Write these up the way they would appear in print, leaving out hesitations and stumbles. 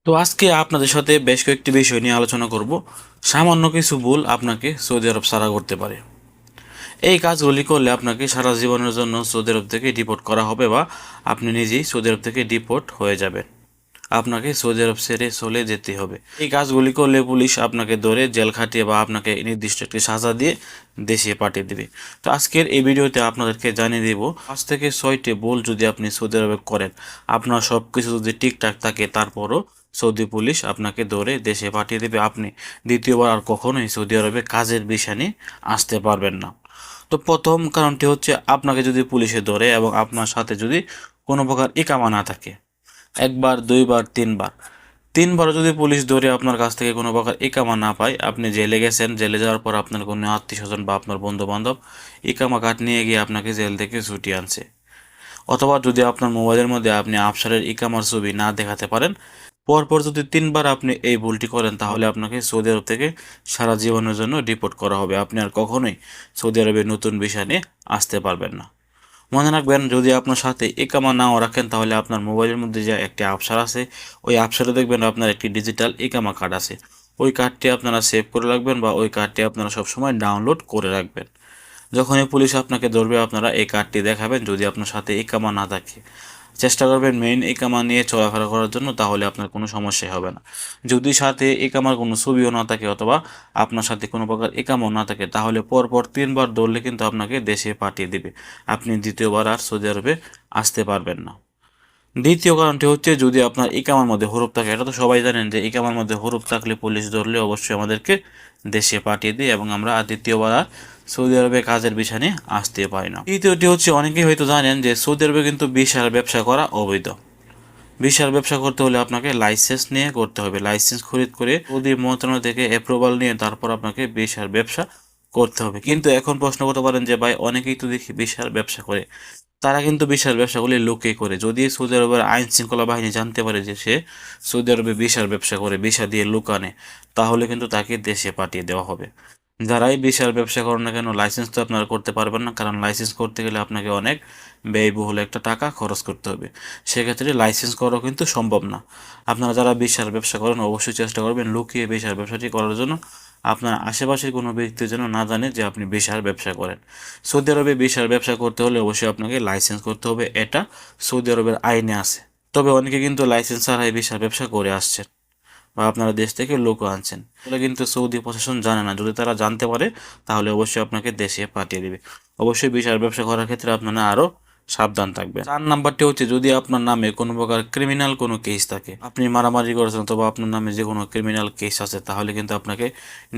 তো আজকে আপনাদের সাথে বেশ কয়েকটি বিষয় নিয়ে আলোচনা করব। সামান্য কিছু ভুল আপনাকে সৌদি আরব ছাড়া করতে পারে। এই কাজগুলি করলে আপনাকে সারা জীবনের জন্য সৌদি আরব থেকে ডিপোর্ট করা হবে বা আপনি নিজেই সৌদি আরব থেকে ডিপোর্ট হয়ে যাবেন। আপনাকে সৌদি আরব ছেড়ে চলে যেতে হবে। এই কাজগুলি করলে পুলিশ আপনাকে ধরে জেল খাটিয়ে বা আপনাকে নির্দিষ্ট একটি সাজা দিয়ে দেশে পাঠিয়ে দেবে। তো আজকের এই ভিডিওতে আপনাদেরকে জানিয়ে দেব 5 থেকে 6টি ভুল যদি আপনি সৌদি আরবে করেন, আপনার সব কিছু যদি ঠিকঠাক থাকে, তারপরও সৌদি পুলিশ আপনাকে ধরে দেশে পাঠিয়ে দেবে। আপনি দ্বিতীয়বার আর কখনোই সৌদি আরবে কাজের ভিসা নিয়ে আসতে পারবেন না। তো প্রথম কারণটি হচ্ছে, আপনাকে যদি পুলিশে ধরে এবং আপনার সাথে যদি কোনো প্রকার ইকামা না থাকে, একবার, দুইবার, তিনবারও যদি পুলিশ ধরে আপনার কাছ থেকে কোনো প্রকার ইকামা না পায়, আপনি জেলে গেছেন, জেলে যাওয়ার পর আপনার কোনো আত্মীয় স্বজন বা আপনার বন্ধু বান্ধব ইকামা কার্ড নিয়ে গিয়ে আপনাকে জেল থেকে ছুটি আনছে, অথবা যদি আপনার মোবাইলের মধ্যে আপনি আফসারের ইকামার ছবি না দেখাতে পারেন, পরপর যদি 3বার আপনি এই ভুলটি করেন, তাহলে আপনাকে সৌদি আরব থেকে সারা জীবনের জন্য ডিপোর্ট করা হবে। আপনি আর কখনোই সৌদি আরবে নতুন ভিসা নিয়ে আসতে পারবেন না। মনে রাখবেন, যদি আপনার সাথে ইকামা নাও রাখেন, তাহলে আপনার মোবাইলের মধ্যে যে একটি আফসার আছে, ওই আফসারে দেখবেন আপনার একটি ডিজিটাল ইকামা কার্ড আছে। ওই কার্ডটি আপনারা সেভ করে রাখবেন বা ওই কার্ডটি আপনারা সবসময় ডাউনলোড করে রাখবেন। যখনই পুলিশ আপনাকে ধরবে, আপনারা এই কার্ডটি দেখাবেন যদি আপনার সাথে ইকামা না থাকে। চেষ্টা করবেন মেইন ইকামা নিয়ে চলাফেরা করার জন্য, তাহলে আপনার কোনো সমস্যাই হবে না। যদি সাথে ইকামার কোনো ছবিও না থাকে অথবা আপনার সাথে কোনো প্রকার ইকামাও না থাকে, তাহলে পরপর 3বার ধরলে কিন্তু আপনাকে দেশে পাঠিয়ে দিবে। আপনি দ্বিতীয়বার আর সৌদি আরবে আসতে পারবেন না। দ্বিতীয় কারণটি হচ্ছে, যদি আপনার ইকামার মধ্যে হরফ থাকে। এটা তো সবাই জানেন যে ইকামার মধ্যে হরফ থাকলে পুলিশ ধরলে অবশ্যই আমাদেরকে দেশে পাঠিয়ে দিই এবং আমরা দ্বিতীয়বার আর সৌদি আরবে কাজের ভিসা নিয়ে আসতে পারি না। তৃতীয়টি হচ্ছে, অনেকেই হয়তো জানেন যে সৌদি আরবে কিন্তু ভিসার ব্যবসা করা অবৈধ। ভিসার ব্যবসা করতে হলে আপনাকে লাইসেন্স নিয়ে করতে হবে। লাইসেন্স খরিদ করে সৌদি মন্ত্রণালয় থেকে অ্যাপ্রুভাল নিয়ে তারপর আপনাকে ভিসার ব্যবসা করতে হবে। কিন্তু এখন প্রশ্ন করতে পারেন যে ভাই, অনেকেই তো দেখি ভিসার ব্যবসা করে। তারা কিন্তু ভিসার ব্যবসাগুলি লুকিয়ে করে। যদি সৌদি আরবের আইন শৃঙ্খলা বাহিনী জানতে পারে যে সে সৌদি আরবে ভিসার ব্যবসা করে, ভিসা দিয়ে লুকানে, তাহলে কিন্তু তাকে দেশে পাঠিয়ে দেওয়া হবে। যারাই ভিসার ব্যবসা করেন না কেন, লাইসেন্স তো আপনারা করতে পারবেন না, কারণ লাইসেন্স করতে গেলে আপনাকে অনেক ব্যয়বহুল একটা টাকা খরচ করতে হবে। সেক্ষেত্রে লাইসেন্স করাও কিন্তু সম্ভব না। আপনারা যারা ভিসার ব্যবসা করেন, অবশ্যই চেষ্টা করবেন লুকিয়ে ভিসার ব্যবসাটি করার জন্য। আপনার আশেপাশের কোনো ব্যক্তি যেন না জানে যে আপনি ভিসার ব্যবসা করেন। সৌদি আরবে ভিসার ব্যবসা করতে হলে অবশ্যই আপনাকে লাইসেন্স করতে হবে, এটা সৌদি আরবের আইনে আছে। তবে অনেকে কিন্তু লাইসেন্স ছাড়াই ভিসার ব্যবসা করে আসছেন বা আপনারা দেশ থেকে লোকও আনছেন। এগুলো কিন্তু সৌদি প্রশাসন জানে না। যদি তারা জানতে পারে, তাহলে অবশ্যই আপনাকে দেশে পাঠিয়ে দিবে। অবশ্যই ভিসার ব্যবসা করার ক্ষেত্রে আপনারা আরও সাবধান থাকবেন। 4 নাম্বারটি হচ্ছে, যদি আপনার নামে কোনো প্রকার ক্রিমিনাল কোনো কেস থাকে, আপনি মারামারি করেছেন অথবা আপনার নামে যে কোনো ক্রিমিনাল কেস আছে, তাহলে কিন্তু আপনাকে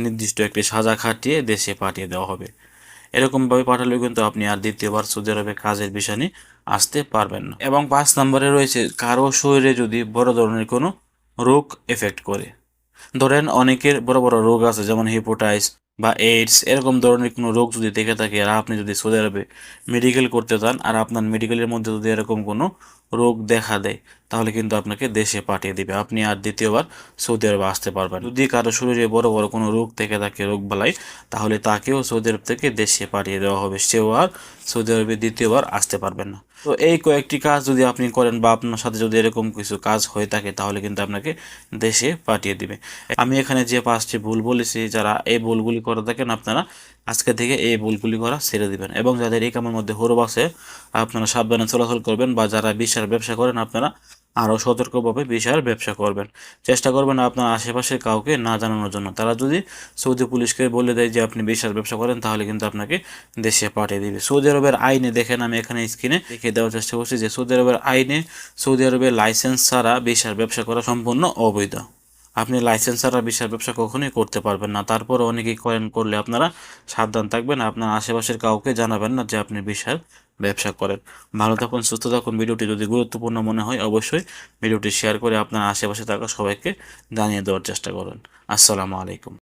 নির্দিষ্ট একটি সাজা খাটিয়ে দেশে পাঠিয়ে দেওয়া হবে। এরকমভাবে পাঠালেও কিন্তু আপনি আর দ্বিতীয়বার সৌদি আরবে কাজের ভিসা নিয়ে আসতে পারবেন না। এবং 5 নম্বরে রয়েছে, কারো শরীরে যদি বড় ধরনের কোনো রোগ এফেক্ট করে। ধরেন অনেকের বড় বড় রোগ আছে, যেমন হিপোটাইটিস বা এইডস, এরকম ধরনের কোনো রোগ যদি থেকে থাকে আর আপনি যদি সৌদি আরবে মেডিকেল করতে চান, আর আপনার মেডিকেলের মধ্যে যদি এরকম কোনো রোগ দেখা দেয়, তাহলে কিন্তু আপনাকে দেশে পাঠিয়ে দিবে। আপনি আর দ্বিতীয়বার সৌদি আরবে আসতে পারবেন। যদি কারো শরীরে বড় বড় কোনো রোগ থেকে থাকে, রোগ বালাই, তাহলে তাকেও সৌদি আরব থেকে দেশে পাঠিয়ে দেওয়া হবে। সেও আর সৌদি আরবে দ্বিতীয়বার আসতে পারবেন না। তো এই কয়েকটি কাজ যদি আপনি করেন বা আপনার সাথে যদি এরকম কিছু কাজ হয়ে থাকে, তাহলে কিন্তু আপনাকে দেশে পাঠিয়ে দিবে। আমি এখানে যে 5টি ভুল বলেছি, যারা এই ভুলগুলি করে থাকেন, আপনারা আজকে থেকে এই ভুলগুলি করা ছেড়ে দিবেন। এবং যাদের এই কামের মধ্যে হরফ আছে, আপনারা সাবধানে চলাচল করবেন। বা যারা ভিসার ব্যবসা করেন, আপনারা আরও সতর্কভাবে ভিসার ব্যবসা করবেন। চেষ্টা করবেন আপনার আশেপাশের কাউকে না জানানোর জন্য। তারা যদি সৌদি পুলিশকে বলে দেয় যে আপনি ভিসার ব্যবসা করেন, তাহলে কিন্তু আপনাকে দেশে পাঠিয়ে দিবে। সৌদি আরবের আইনে দেখেন, আমি এখানে স্ক্রিনে দেখে দেওয়ার চেষ্টা করছি যে সৌদি আরবের আইনে সৌদি আরবের লাইসেন্স ছাড়া ভিসার ব্যবসা করা সম্পূর্ণ অবৈধ। আপনি লাইসেন্স ছাড়া ভিসার ব্যবসা কখনোই করতে পারবেন না। তারপর অনেকেই করলে আপনারা সাবধান থাকবেন। আপনার আশেপাশের কাউকে জানাবেন না যে আপনি ভিসার ব্যবসা করেন। ভালো থাকুন, সুস্থ থাকুন। ভিডিওটি যদি গুরুত্বপূর্ণ মনে হয়, অবশ্যই ভিডিওটি শেয়ার করে আপনার আশেপাশে থাকা সবাইকে জানিয়ে দেওয়ার চেষ্টা করুন। আসসালামু আলাইকুম।